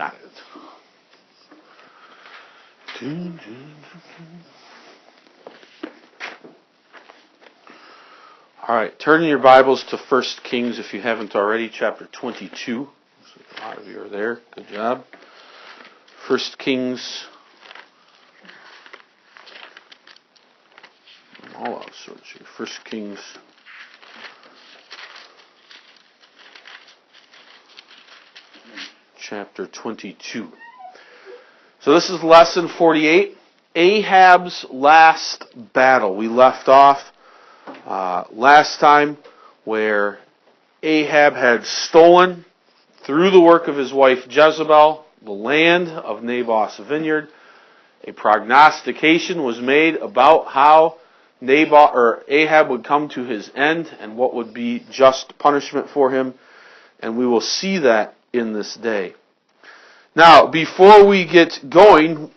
Got it. All right, turn in your Bibles to 1 Kings if you haven't already, chapter 22. A lot of you are there. Good job. 1 Kings. All out of sorts here. 1 Kings. Chapter 22. So this is lesson 48. Ahab's last battle. We left off last time where Ahab had stolen, through the work of his wife Jezebel, the land of Naboth's vineyard. A prognostication was made about how Ahab would come to his end and what would be just punishment for him. And we will see that in this day. Now, before we get going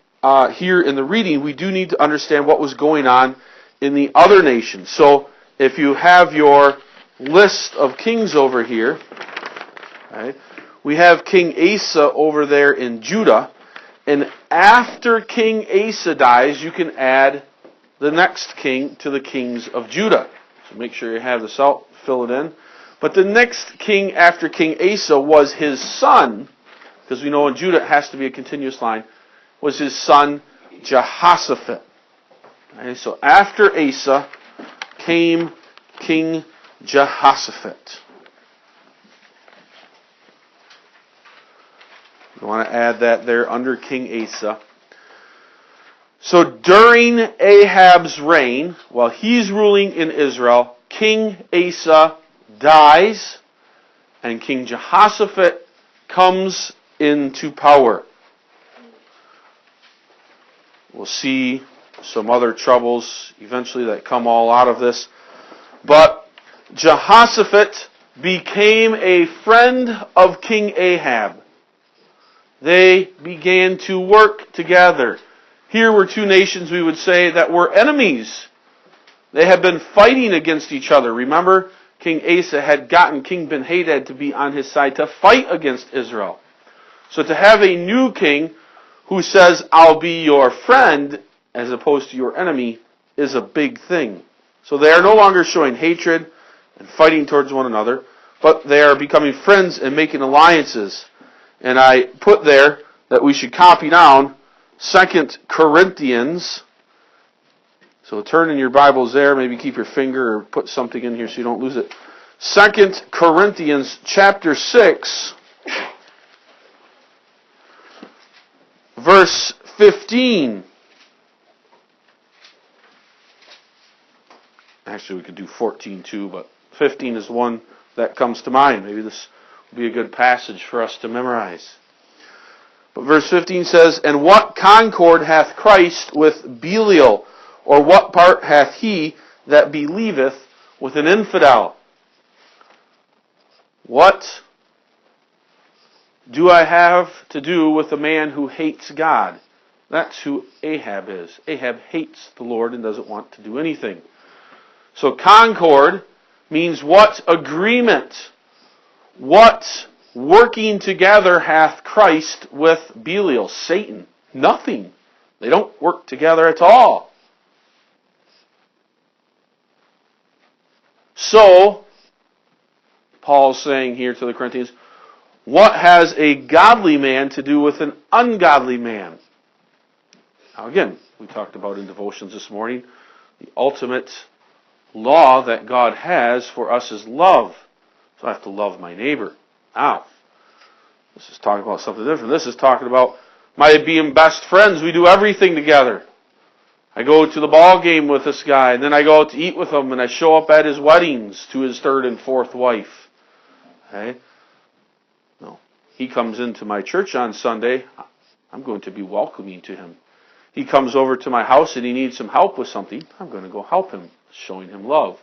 here in the reading, we do need to understand what was going on in the other nations. So, if you have your list of kings over here, right, we have King Asa over there in Judah. And after King Asa dies, you can add the next king to the kings of Judah. So make sure you have this out, fill it in. But the next king after King Asa was his son, because we know in Judah it has to be a continuous line, was his son Jehoshaphat. Okay, so after Asa came King Jehoshaphat. You want to add that there under King Asa. So during Ahab's reign, while he's ruling in Israel, King Asa dies and King Jehoshaphat comes into power. We'll see some other troubles eventually that come all out of this. But Jehoshaphat became a friend of King Ahab. They began to work together. Here were two nations, we would say, that were enemies. They had been fighting against each other. Remember, King Asa had gotten King Ben-Hadad to be on his side to fight against Israel. So to have a new king who says, I'll be your friend, as opposed to your enemy, is a big thing. So they are no longer showing hatred and fighting towards one another, but they are becoming friends and making alliances. And I put there that we should copy down 2 Corinthians. So turn in your Bibles there, maybe keep your finger or put something in here so you don't lose it. 2 Corinthians chapter 6, verse 15. Actually, we could do 14 too, but 15 is the one that comes to mind. Maybe this will be a good passage for us to memorize. But verse 15 says, And what concord hath Christ with Belial? Or what part hath he that believeth with an infidel? What do I have to do with a man who hates God? That's who Ahab is. Ahab hates the Lord and doesn't want to do anything. So concord means what agreement, what working together hath Christ with Belial, Satan? Nothing. They don't work together at all. So, Paul's saying here to the Corinthians, what has a godly man to do with an ungodly man? Now again, we talked about in devotions this morning, the ultimate law that God has for us is love. So I have to love my neighbor. Now, this is talking about something different. This is talking about my being best friends. We do everything together. I go to the ball game with this guy, and then I go out to eat with him, and I show up at his weddings to his third and fourth wife. Okay? No. He comes into my church on Sunday, I'm going to be welcoming to him. He comes over to my house and he needs some help with something, I'm going to go help him, showing him love.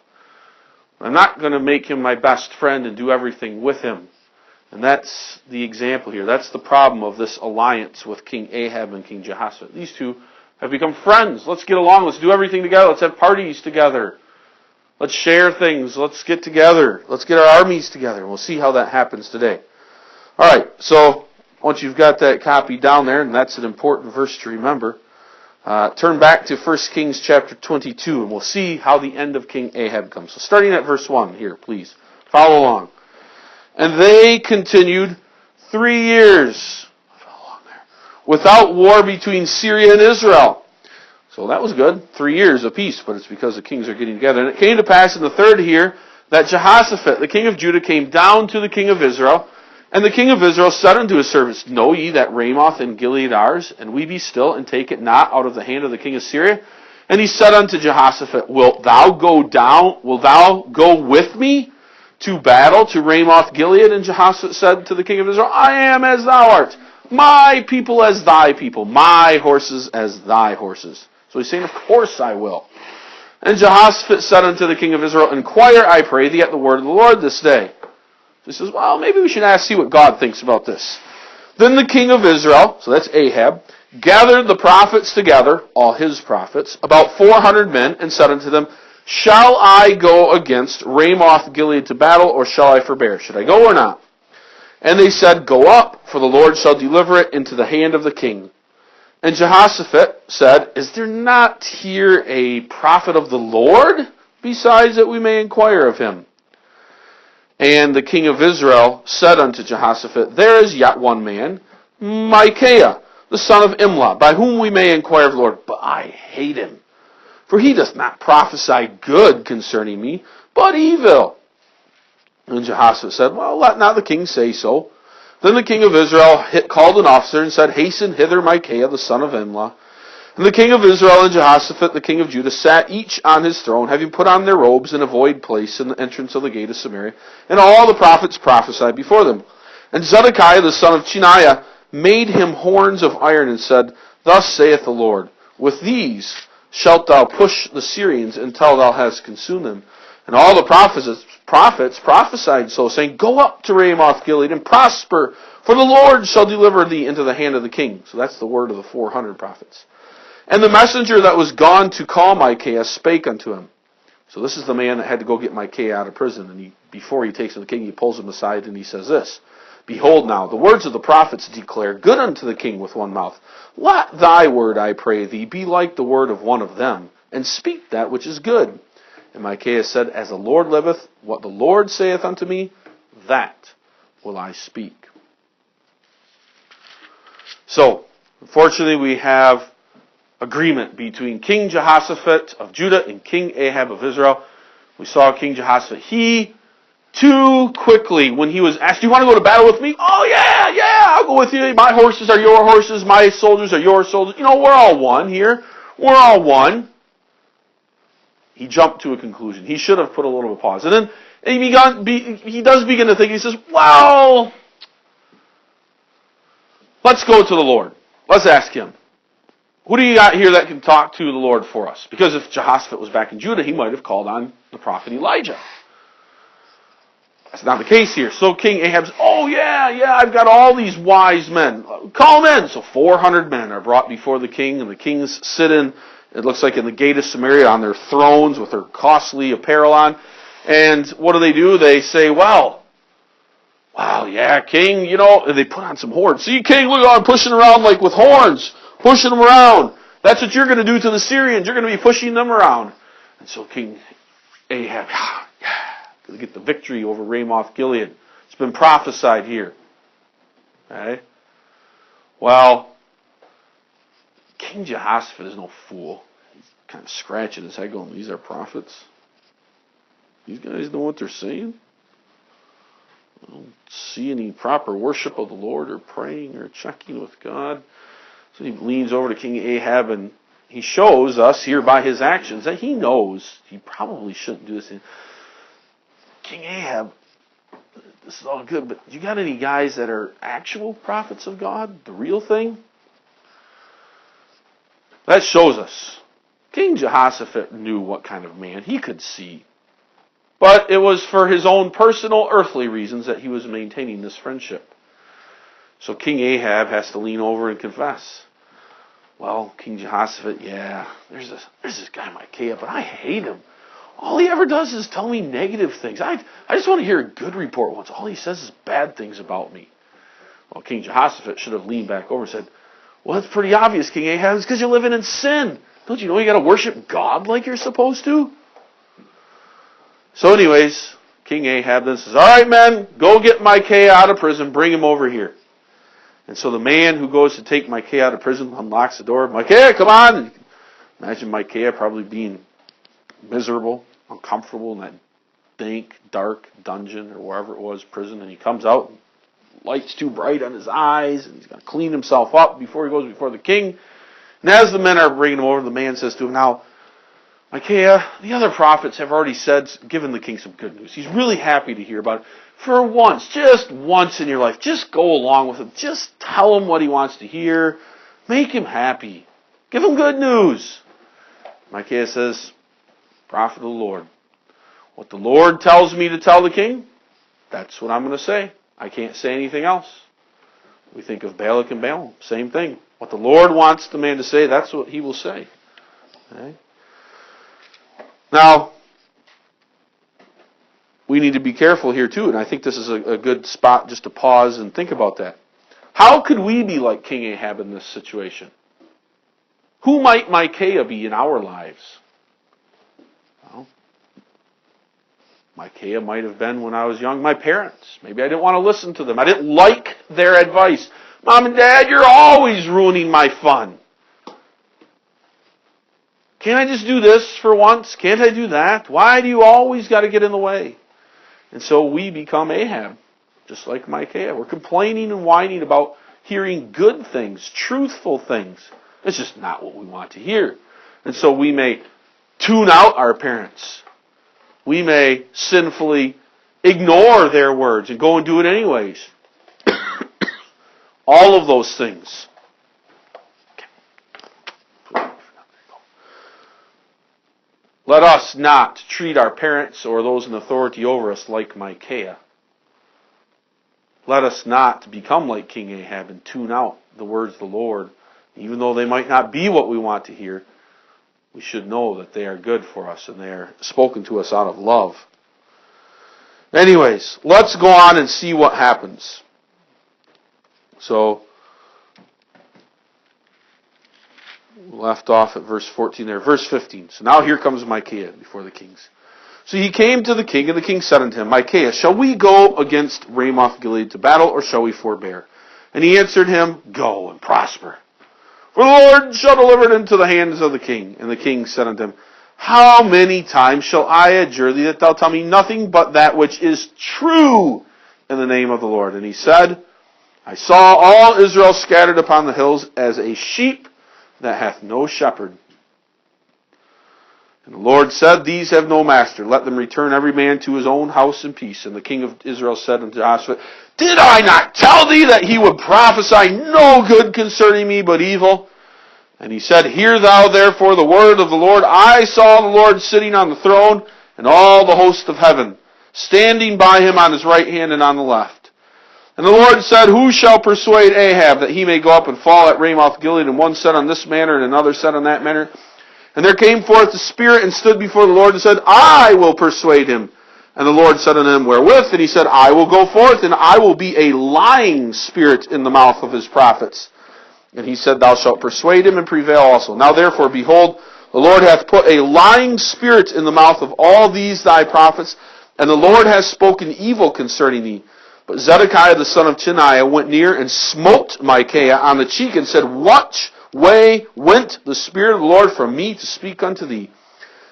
I'm not going to make him my best friend and do everything with him. And that's the example here. That's the problem of this alliance with King Ahab and King Jehoshaphat. These two have become friends. Let's get along. Let's do everything together. Let's have parties together. Let's share things. Let's get together. Let's get our armies together. We'll see how that happens today. All right, so Once you've got that copy down there, and that's an important verse to remember, turn back to 1 Kings chapter 22, and we'll see how the end of King Ahab comes. So starting at verse 1 here, please. Follow along. And they continued 3 years without war between Syria and Israel. So that was good. 3 years of peace, but it's because the kings are getting together. And it came to pass in the third year that Jehoshaphat, the king of Judah, came down to the king of Israel. And the king of Israel said unto his servants, Know ye that Ramoth and Gilead are ours, and we be still, and take it not out of the hand of the king of Syria? And he said unto Jehoshaphat, Wilt thou go with me to battle to Ramoth Gilead? And Jehoshaphat said to the king of Israel, I am as thou art, my people as thy people, my horses as thy horses. So he's saying, Of course I will. And Jehoshaphat said unto the king of Israel, Inquire, I pray thee, at the word of the Lord this day. So he says, well, maybe we should see what God thinks about this. Then the king of Israel, so that's Ahab, gathered the prophets together, all his prophets, about 400 men, and said unto them, Shall I go against Ramoth Gilead to battle, or shall I forbear? Should I go or not? And they said, Go up, for the Lord shall deliver it into the hand of the king. And Jehoshaphat said, Is there not here a prophet of the Lord, besides that we may inquire of him? And the king of Israel said unto Jehoshaphat, There is yet one man, Micaiah, the son of Imlah, by whom we may inquire of the Lord. But I hate him, for he doth not prophesy good concerning me, but evil. And Jehoshaphat said, Well, let not the king say so. Then the king of Israel called an officer and said, Hasten hither Micaiah, the son of Imlah. And the king of Israel and Jehoshaphat, the king of Judah, sat each on his throne, having put on their robes in a void place in the entrance of the gate of Samaria. And all the prophets prophesied before them. And Zedekiah, the son of Chenaanah, made him horns of iron and said, Thus saith the Lord, With these shalt thou push the Syrians until thou hast consumed them. And all the prophets prophesied so, saying, Go up to Ramoth Gilead and prosper, for the Lord shall deliver thee into the hand of the king. So that's the word of the 400 prophets. And the messenger that was gone to call Micaiah spake unto him. So this is the man that had to go get Micaiah out of prison. And before he takes him to the king, he pulls him aside and he says this, Behold now, the words of the prophets declare good unto the king with one mouth. Let thy word, I pray thee, be like the word of one of them, and speak that which is good. And Micaiah said, As the Lord liveth, what the Lord saith unto me, that will I speak. So, unfortunately, we have agreement between King Jehoshaphat of Judah and King Ahab of Israel. We saw King Jehoshaphat. He too quickly, when he was asked, Do you want to go to battle with me? Oh yeah, I'll go with you. My horses are your horses. My soldiers are your soldiers. We're all one here. We're all one. He jumped to a conclusion. He should have put a little bit of pause. And then he does begin to think. He says, well, let's go to the Lord. Let's ask him. Who do you got here that can talk to the Lord for us? Because if Jehoshaphat was back in Judah, he might have called on the prophet Elijah. That's not the case here. So King Ahab says, oh yeah, I've got all these wise men. Call them in. So 400 men are brought before the king, and the kings sit in, it looks like in the gate of Samaria, on their thrones with their costly apparel on. And what do? They say, wow, yeah, king, and they put on some horns. See, king, look, I'm pushing around like with horns. Pushing them around. That's what you're going to do to the Syrians. You're going to be pushing them around. And so King Ahab, going to get the victory over Ramoth Gilead. It's been prophesied here. Okay? Well, King Jehoshaphat is no fool. He's kind of scratching his head going, these are prophets? These guys know what they're saying? I don't see any proper worship of the Lord or praying or checking with God. So he leans over to King Ahab and he shows us here by his actions that he knows he probably shouldn't do this. King Ahab, this is all good, but you got any guys that are actual prophets of God? The real thing? That shows us. King Jehoshaphat knew what kind of man he could see. But it was for his own personal earthly reasons that he was maintaining this friendship. So King Ahab has to lean over and confess. Well, King Jehoshaphat, there's this guy Micaiah, but I hate him. All he ever does is tell me negative things. I just want to hear a good report once. All he says is bad things about me. Well, King Jehoshaphat should have leaned back over and said, well, it's pretty obvious, King Ahab. It's because you're living in sin. Don't you know you got to worship God like you're supposed to? So anyways, King Ahab then says, all right, men, go get Micaiah out of prison. Bring him over here. And so the man who goes to take Micaiah out of prison unlocks the door. Micaiah, come on. And imagine Micaiah probably being miserable, uncomfortable in that dank, dark dungeon or wherever it was, prison. And he comes out, and light's too bright on his eyes, and he's got to clean himself up before he goes before the king. And as the men are bringing him over, the man says to him, now, Micaiah, the other prophets have already given the king some good news. He's really happy to hear about it. For once, just once in your life, just go along with it. Just tell him what he wants to hear. Make him happy. Give him good news. Micaiah says, prophet of the Lord, what the Lord tells me to tell the king, that's what I'm going to say. I can't say anything else. We think of Balak and Balaam, same thing. What the Lord wants the man to say, that's what he will say. Okay? Now, we need to be careful here too, and I think this is a good spot just to pause and think about that. How could we be like King Ahab in this situation? Who might Micaiah be in our lives? Well, Micaiah might have been, when I was young, my parents. Maybe I didn't want to listen to them. I didn't like their advice. Mom and Dad, you're always ruining my fun. Can't I just do this for once? Can't I do that? Why do you always got to get in the way? And so we become Ahab, just like Micaiah. We're complaining and whining about hearing good things, truthful things. It's just not what we want to hear. And so we may tune out our parents. We may sinfully ignore their words and go and do it anyways. All of those things. Let us not treat our parents or those in authority over us like Micaiah. Let us not become like King Ahab and tune out the words of the Lord. Even though they might not be what we want to hear, we should know that they are good for us and they are spoken to us out of love. Anyways, let's go on and see what happens. So, left off at verse 14 there. Verse 15. So now here comes Micaiah before the kings. So he came to the king, and the king said unto him, Micaiah, shall we go against Ramoth Gilead to battle, or shall we forbear? And he answered him, go and prosper. For the Lord shall deliver it into the hands of the king. And the king said unto him, how many times shall I adjure thee that thou tell me nothing but that which is true in the name of the Lord? And he said, I saw all Israel scattered upon the hills as a sheep that hath no shepherd. And the Lord said, these have no master. Let them return every man to his own house in peace. And the king of Israel said unto Jehoshaphat, did I not tell thee that he would prophesy no good concerning me, but evil? And he said, hear thou therefore the word of the Lord. I saw the Lord sitting on the throne, and all the host of heaven, standing by him on his right hand and on the left. And the Lord said, who shall persuade Ahab that he may go up and fall at Ramoth Gilead? And one said on this manner, and another said on that manner. And there came forth the Spirit and stood before the Lord and said, I will persuade him. And the Lord said unto him, wherewith? And he said, I will go forth, and I will be a lying spirit in the mouth of his prophets. And he said, thou shalt persuade him and prevail also. Now therefore, behold, the Lord hath put a lying spirit in the mouth of all these thy prophets, and the Lord hath spoken evil concerning thee. But Zedekiah the son of Cheniah went near and smote Micaiah on the cheek and said, what way went the Spirit of the Lord from me to speak unto thee?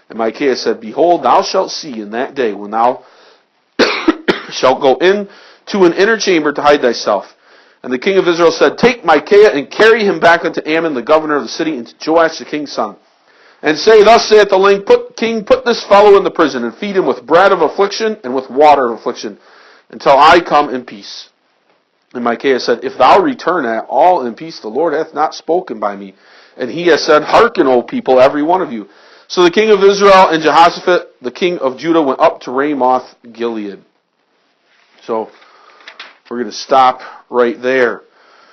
And Micaiah said, behold, thou shalt see in that day when thou shalt go in to an inner chamber to hide thyself. And the king of Israel said, take Micaiah and carry him back unto Ammon, the governor of the city, and to Joash the king's son. And say, thus saith the king, put this fellow in the prison, and feed him with bread of affliction and with water of affliction, until I come in peace. And Micaiah said, if thou return at all in peace, the Lord hath not spoken by me. And he has said, hearken, O people, every one of you. So the king of Israel and Jehoshaphat, the king of Judah, went up to Ramoth Gilead. So we're going to stop right there.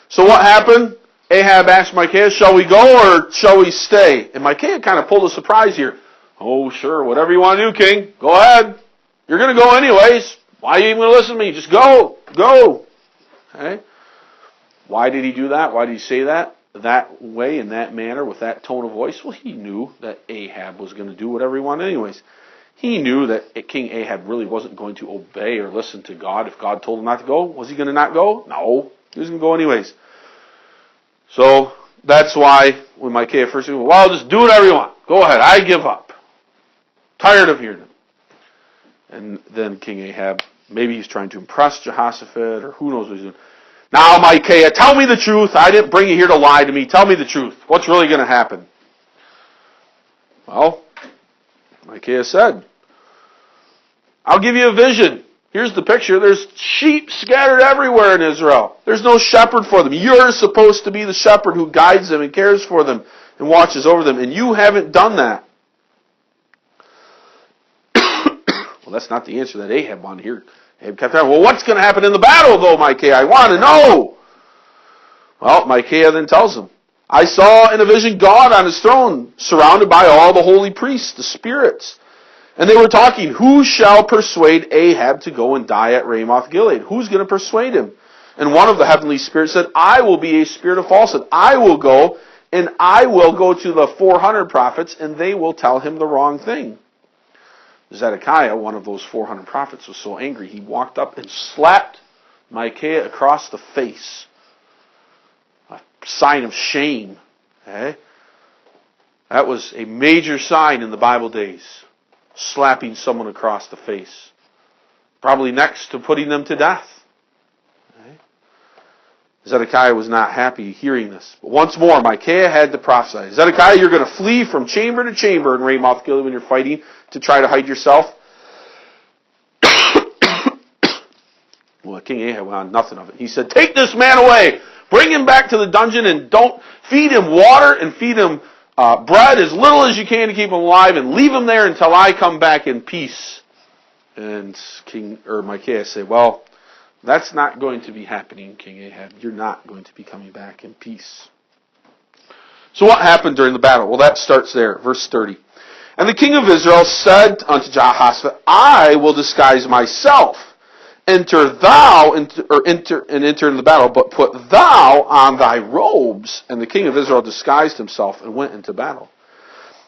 So what happened? Ahab asked Micaiah, shall we go or shall we stay? And Micaiah kind of pulled a surprise here. Oh, sure, whatever you want to do, king. Go ahead. You're going to go anyways. Why are you even going to listen to me? Just go. Go. Okay? Why did he do that? Why did he say that way, in that manner, with that tone of voice? Well, he knew that Ahab was going to do whatever he wanted anyways. He knew that King Ahab really wasn't going to obey or listen to God. If God told him not to go, was he going to not go? No. He was going to go anyways. So that's why when Micaiah first said, well, just do whatever you want. Go ahead. I give up. Tired of hearing it. And then King Ahab, maybe he's trying to impress Jehoshaphat, or who knows what he's doing. Now, Micaiah, tell me the truth. I didn't bring you here to lie to me. Tell me the truth. What's really going to happen? Well, Micaiah said, I'll give you a vision. Here's the picture. There's sheep scattered everywhere in Israel. There's no shepherd for them. You're supposed to be the shepherd who guides them and cares for them and watches over them, and you haven't done that. Well, that's not the answer that Ahab wanted to hear. Ahab kept on, well, what's going to happen in the battle, though, Micaiah? I want to know. Well, Micaiah then tells him, I saw in a vision God on his throne, surrounded by all the holy priests, the spirits. And they were talking, who shall persuade Ahab to go and die at Ramoth Gilead? Who's going to persuade him? And one of the heavenly spirits said, I will be a spirit of falsehood. I will go, and I will go to the 400 prophets, and they will tell him the wrong thing. Zedekiah, one of those 400 prophets, was so angry, he walked up and slapped Micaiah across the face. A sign of shame. Okay? That was a major sign in the Bible days. Slapping someone across the face. Probably next to putting them to death. Okay? Zedekiah was not happy hearing this. But once more, Micaiah had to prophesy. Zedekiah, you're going to flee from chamber to chamber in Ramoth Gilead when you're fighting to try to hide yourself. Well, King Ahab wanted nothing of it. He said, take this man away. Bring him back to the dungeon and don't feed him water and feed him bread as little as you can to keep him alive, and leave him there until I come back in peace. And Micaiah said, well, that's not going to be happening, King Ahab. You're not going to be coming back in peace. So what happened during the battle? Well, that starts there, verse 30. And the king of Israel said unto Jehoshaphat, I will disguise myself. Enter thou into the battle, but put thou on thy robes. And the king of Israel disguised himself and went into battle.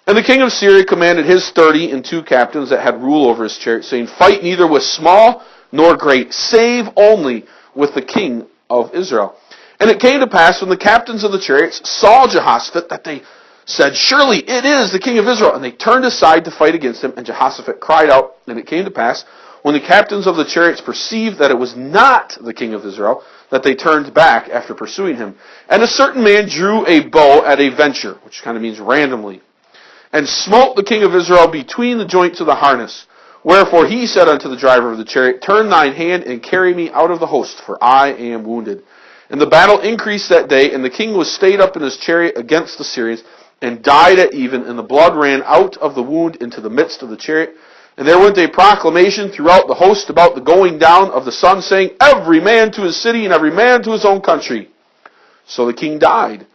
And the king of Syria commanded his 32 captains that had rule over his chariot, saying, fight neither with small nor great, save only with the king of Israel. And it came to pass, when the captains of the chariots saw Jehoshaphat, that they said, surely it is the king of Israel. And they turned aside to fight against him, and Jehoshaphat cried out. And it came to pass, when the captains of the chariots perceived that it was not the king of Israel, that they turned back after pursuing him. And a certain man drew a bow at a venture, which kind of means randomly, and smote the king of Israel between the joints of the harness. Wherefore he said unto the driver of the chariot, turn thine hand and carry me out of the host, for I am wounded. And the battle increased that day, and the king was stayed up in his chariot against the Syrians, and died at even, and the blood ran out of the wound into the midst of the chariot. And there went a proclamation throughout the host about the going down of the sun, saying, every man to his city, and every man to his own country. So the king died,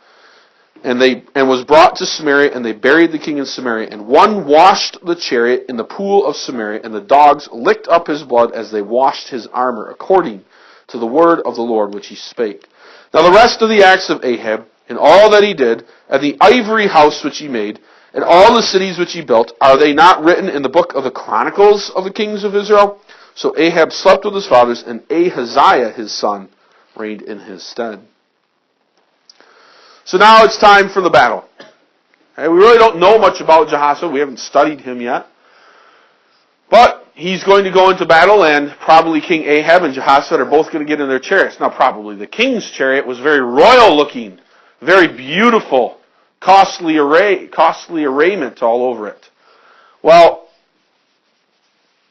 and was brought to Samaria, and they buried the king in Samaria. And one washed the chariot in the pool of Samaria, and the dogs licked up his blood as they washed his armor, according to the word of the Lord which he spake. Now the rest of the acts of Ahab, and all that he did, and the ivory house which he made, and all the cities which he built, are they not written in the book of the Chronicles of the kings of Israel? So Ahab slept with his fathers, and Ahaziah his son reigned in his stead. So now it's time for the battle. Okay, we really don't know much about Jehoshaphat. We haven't studied him yet. But he's going to go into battle, and probably King Ahab and Jehoshaphat are both going to get in their chariots. Now probably the king's chariot was very royal looking, very beautiful, costly arrayment all over it. Well,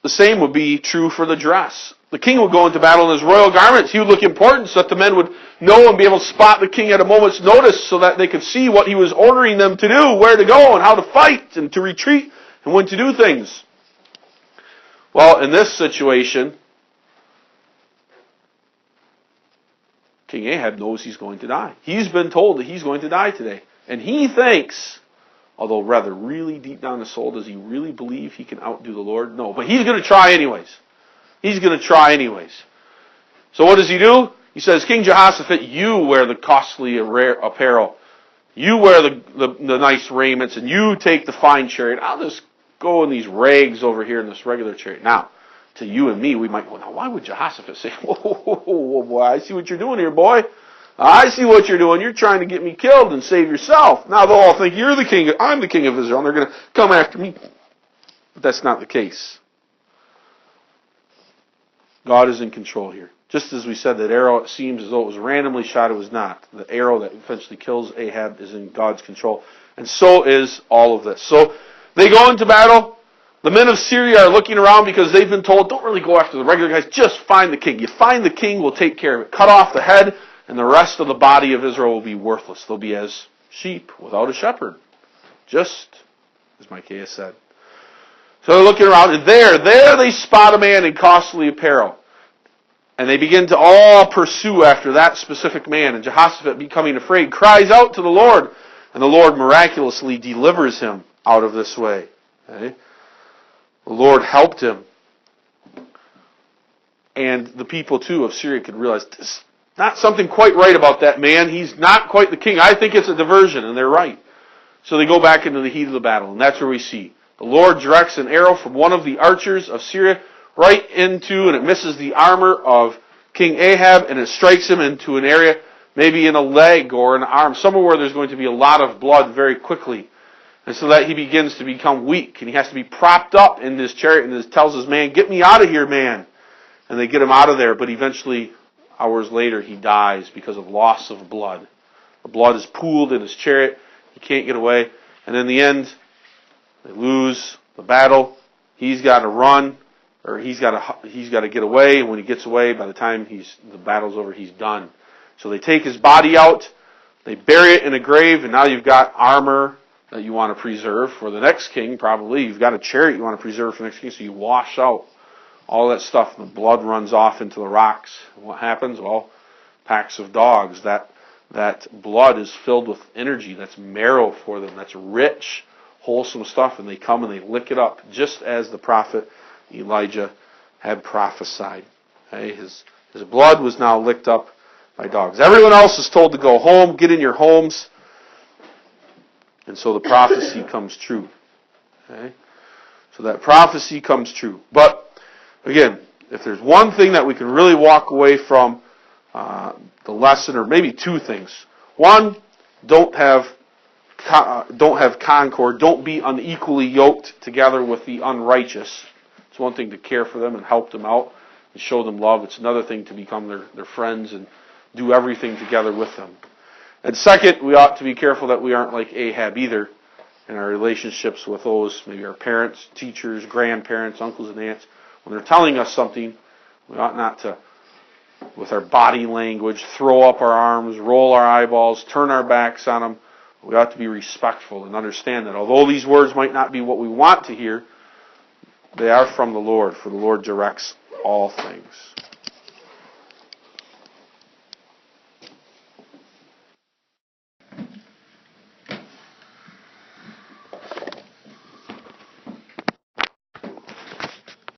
the same would be true for the dress. The king would go into battle in his royal garments. He would look important so that the men would know and be able to spot the king at a moment's notice, so that they could see what he was ordering them to do, where to go, and how to fight, and to retreat, and when to do things. Well, in this situation, King Ahab knows he's going to die. He's been told that he's going to die today. And he thinks, although rather really deep down the soul, does he really believe he can outdo the Lord? No, but he's going to try anyways. He's going to try anyways. So what does he do? He says, King Jehoshaphat, you wear the costly apparel. You wear the nice raiments, and you take the fine chariot. I'll just go in these rags over here in this regular chariot. Now, to you and me, we might go, now why would Jehoshaphat say, whoa, boy, I see what you're doing here, boy. I see what you're doing. You're trying to get me killed and save yourself. Now they'll all think you're the king. I'm the king of Israel, and they're going to come after me. But that's not the case. God is in control here. Just as we said, that arrow, it seems as though it was randomly shot, it was not. The arrow that eventually kills Ahab is in God's control. And so is all of this. So they go into battle. The men of Syria are looking around because they've been told, don't really go after the regular guys, just find the king. You find the king, we'll take care of it. Cut off the head, and the rest of the body of Israel will be worthless. They'll be as sheep without a shepherd. Just as Micaiah said. So they're looking around, and there they spot a man in costly apparel. And they begin to all pursue after that specific man. And Jehoshaphat, becoming afraid, cries out to the Lord. And the Lord miraculously delivers him out of this way. Okay? The Lord helped him. And the people, too, of Syria could realize, there's not something quite right about that man. He's not quite the king. I think it's a diversion, and they're right. So they go back into the heat of the battle. And that's where we see the Lord directs an arrow from one of the archers of Syria right into, and it misses the armor of King Ahab, and it strikes him into an area, maybe in a leg or an arm, somewhere where there's going to be a lot of blood very quickly. And so that he begins to become weak, and he has to be propped up in this chariot, and tells his man, get me out of here, man. And they get him out of there, but eventually, hours later, he dies because of loss of blood. The blood is pooled in his chariot, he can't get away, and in the end, they lose the battle. He's got to run, or he's got to get away, and when he gets away, by the time the battle's over, he's done. So they take his body out, they bury it in a grave, and now you've got armor that you want to preserve for the next king, probably. You've got a chariot you want to preserve for the next king, so you wash out all that stuff, and the blood runs off into the rocks. And what happens? Well, packs of dogs. That blood is filled with energy. That's marrow for them. That's rich, wholesome stuff, and they come and they lick it up, just as the prophet Elijah had prophesied. Okay? His blood was now licked up by dogs. Everyone else is told to go home, get in your homes. And so the prophecy comes true. Okay? So that prophecy comes true. But, again, if there's one thing that we can really walk away from the lesson, or maybe two things. One, don't have concord. Don't be unequally yoked together with the unrighteous. It's one thing to care for them and help them out and show them love. It's another thing to become their friends and do everything together with them. And second, we ought to be careful that we aren't like Ahab either in our relationships with those, maybe our parents, teachers, grandparents, uncles and aunts. When they're telling us something, we ought not to, with our body language, throw up our arms, roll our eyeballs, turn our backs on them. We ought to be respectful and understand that although these words might not be what we want to hear, they are from the Lord, for the Lord directs all things.